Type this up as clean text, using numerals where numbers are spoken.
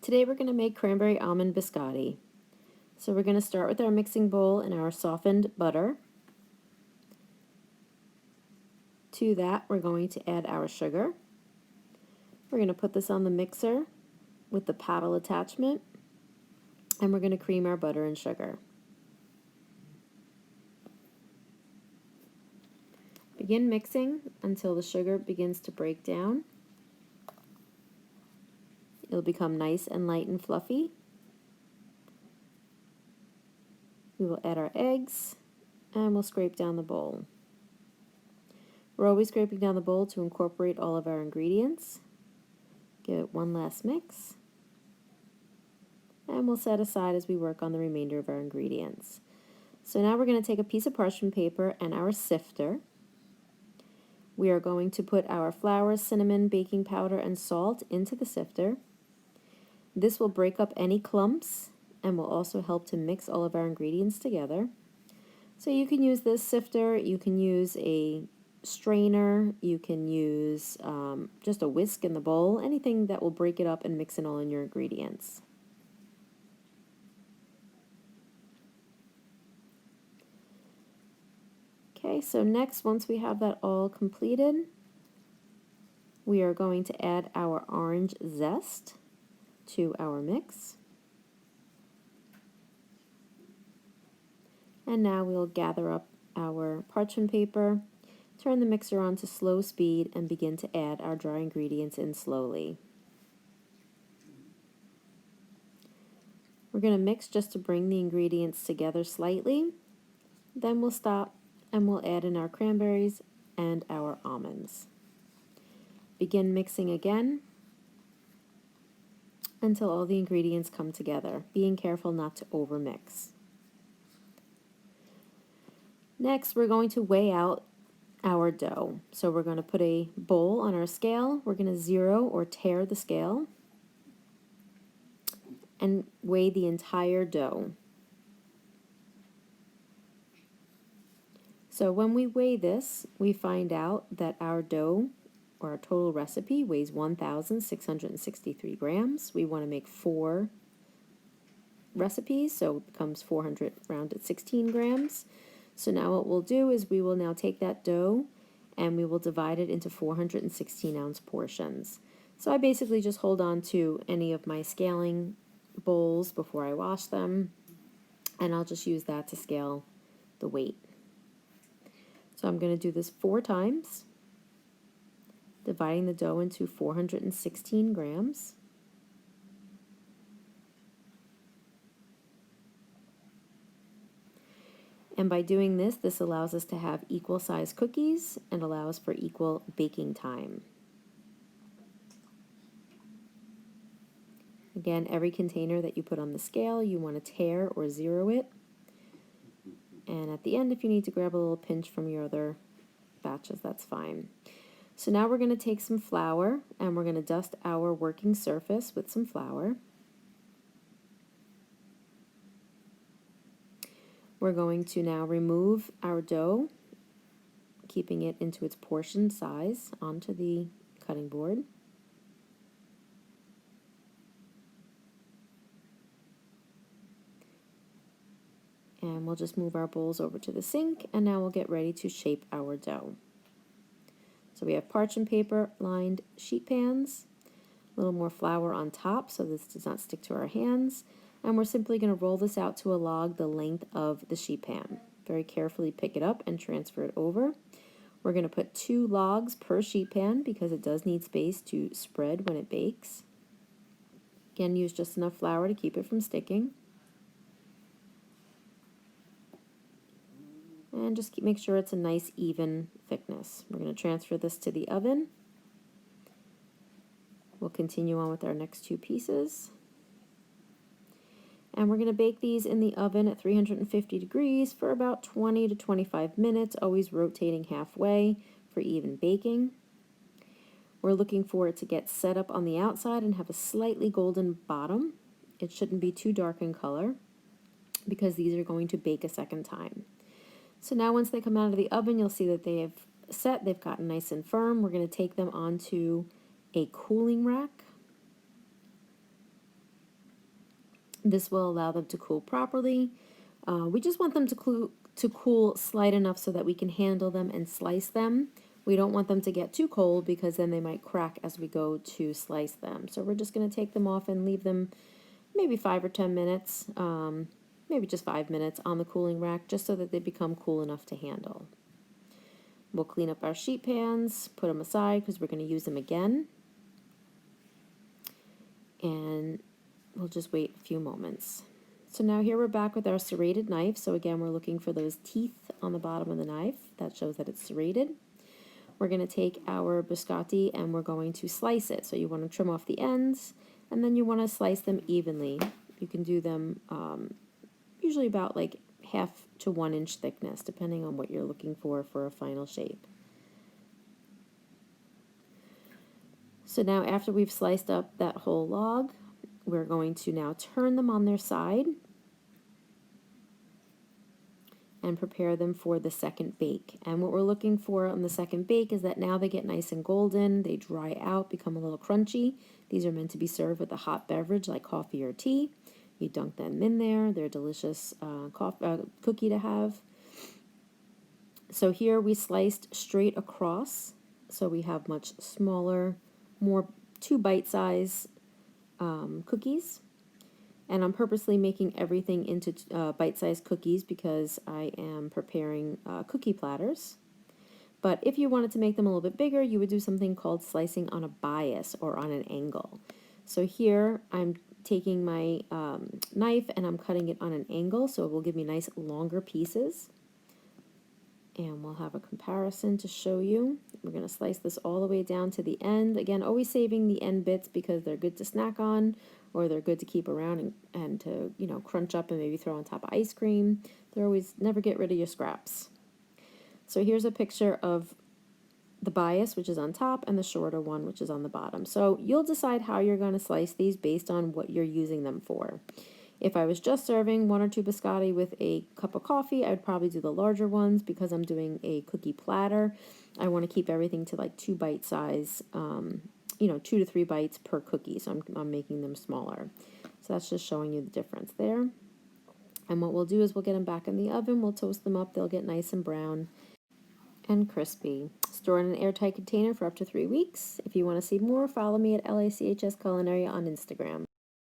Today we're going to make cranberry almond biscotti. So we're going to start with our mixing bowl and our softened butter. To that we're going to add our sugar. We're going to put this on the mixer with the paddle attachment, and we're going to cream our butter and sugar. Begin mixing until the sugar begins to break down. It'll become nice and light and fluffy. We will add our eggs and we'll scrape down the bowl. We're always scraping down the bowl to incorporate all of our ingredients. Give it one last mix. And we'll set aside as we work on the remainder of our ingredients. So now we're going to take a piece of parchment paper and our sifter. We are going to put our flour, cinnamon, baking powder, and salt into the sifter. This will break up any clumps and will also help to mix all of our ingredients together. So you can use this sifter, you can use a strainer, you can use just a whisk in the bowl, anything that will break it up and mix in all in your ingredients. Okay, so next, once we have that all completed, we are going to add our orange zest to our mix. And now we'll gather up our parchment paper, turn the mixer on to slow speed, and begin to add our dry ingredients in slowly. We're going to mix just to bring the ingredients together slightly. Then we'll stop and we'll add in our cranberries and our almonds. Begin mixing again until all the ingredients come together, being careful not to overmix. Next, we're going to weigh out our dough. So we're going to put a bowl on our scale. We're going to zero or tare the scale and weigh the entire dough. So when we weigh this, we find out that our dough, or our total recipe, weighs 1,663 grams. We want to make 4 recipes, so it becomes 400 rounded 16 grams. So now what we'll do is we will now take that dough and we will divide it into 416-ounce portions. So I basically just hold on to any of my scaling bowls before I wash them, and I'll just use that to scale the weight. So I'm going to do this 4 times, dividing the dough into 416 grams. And by doing this, this allows us to have equal size cookies and allows for equal baking time. Again, every container that you put on the scale, you want to tare or zero it. And at the end, if you need to grab a little pinch from your other batches, that's fine. So now we're going to take some flour and we're going to dust our working surface with some flour. We're going to now remove our dough, keeping it into its portion size, onto the cutting board. And we'll just move our bowls over to the sink, and now we'll get ready to shape our dough. So we have parchment paper lined sheet pans, a little more flour on top so this does not stick to our hands, and we're simply going to roll this out to a log the length of the sheet pan. Very carefully pick it up and transfer it over. We're going to put 2 logs per sheet pan because it does need space to spread when it bakes. Again, use just enough flour to keep it from sticking. And just make sure it's a nice even thickness. We're going to transfer this to the oven. We'll continue on with our next 2 pieces. And we're going to bake these in the oven at 350 degrees for about 20 to 25 minutes, always rotating halfway for even baking. We're looking for it to get set up on the outside and have a slightly golden bottom. It shouldn't be too dark in color because these are going to bake a second time. So now once they come out of the oven, you'll see that they have set, they've gotten nice and firm. We're going to take them onto a cooling rack. This will allow them to cool properly. We just want them to cool slight enough so that we can handle them and slice them. We don't want them to get too cold because then they might crack as we go to slice them. So we're just going to take them off and leave them maybe 5 or 10 minutes, maybe just 5 minutes on the cooling rack just so that they become cool enough to handle. We'll clean up our sheet pans, put them aside because we're going to use them again. And we'll just wait a few moments. So now here we're back with our serrated knife. So again, we're looking for those teeth on the bottom of the knife. That shows that it's serrated. We're going to take our biscotti and we're going to slice it. So you want to trim off the ends and then you want to slice them evenly. You can do them usually about like 1/2 to 1 inch thickness, depending on what you're looking for a final shape. So now after we've sliced up that whole log, we're going to now turn them on their side and prepare them for the second bake. And what we're looking for on the second bake is that now they get nice and golden, they dry out, become a little crunchy. These are meant to be served with a hot beverage like coffee or tea. You dunk them in there. They're a delicious cookie to have. So here we sliced straight across, so we have much smaller, more 2 bite-size cookies. And I'm purposely making everything into bite-sized cookies because I am preparing cookie platters. But if you wanted to make them a little bit bigger, you would do something called slicing on a bias or on an angle. So here I'm taking my knife and I'm cutting it on an angle, so it will give me nice longer pieces. And we'll have a comparison to show you. We're going to slice this all the way down to the end. Again, always saving the end bits because they're good to snack on, or they're good to keep around and to, you know, crunch up and maybe throw on top of ice cream. They're always, never get rid of your scraps. So here's a picture of the bias, which is on top, and the shorter one, which is on the bottom. So you'll decide how you're going to slice these based on what you're using them for. If I was just serving 1 or 2 biscotti with a cup of coffee, I would probably do the larger ones. Because I'm doing a cookie platter, I want to keep everything to like 2 bite size, you know, 2 to 3 bites per cookie, so I'm making them smaller. So that's just showing you the difference there. And what we'll do is we'll get them back in the oven, we'll toast them up, they'll get nice and brown and crispy. Store in an airtight container for up to 3 weeks. If you want to see more, follow me at LACHS Culinary on Instagram.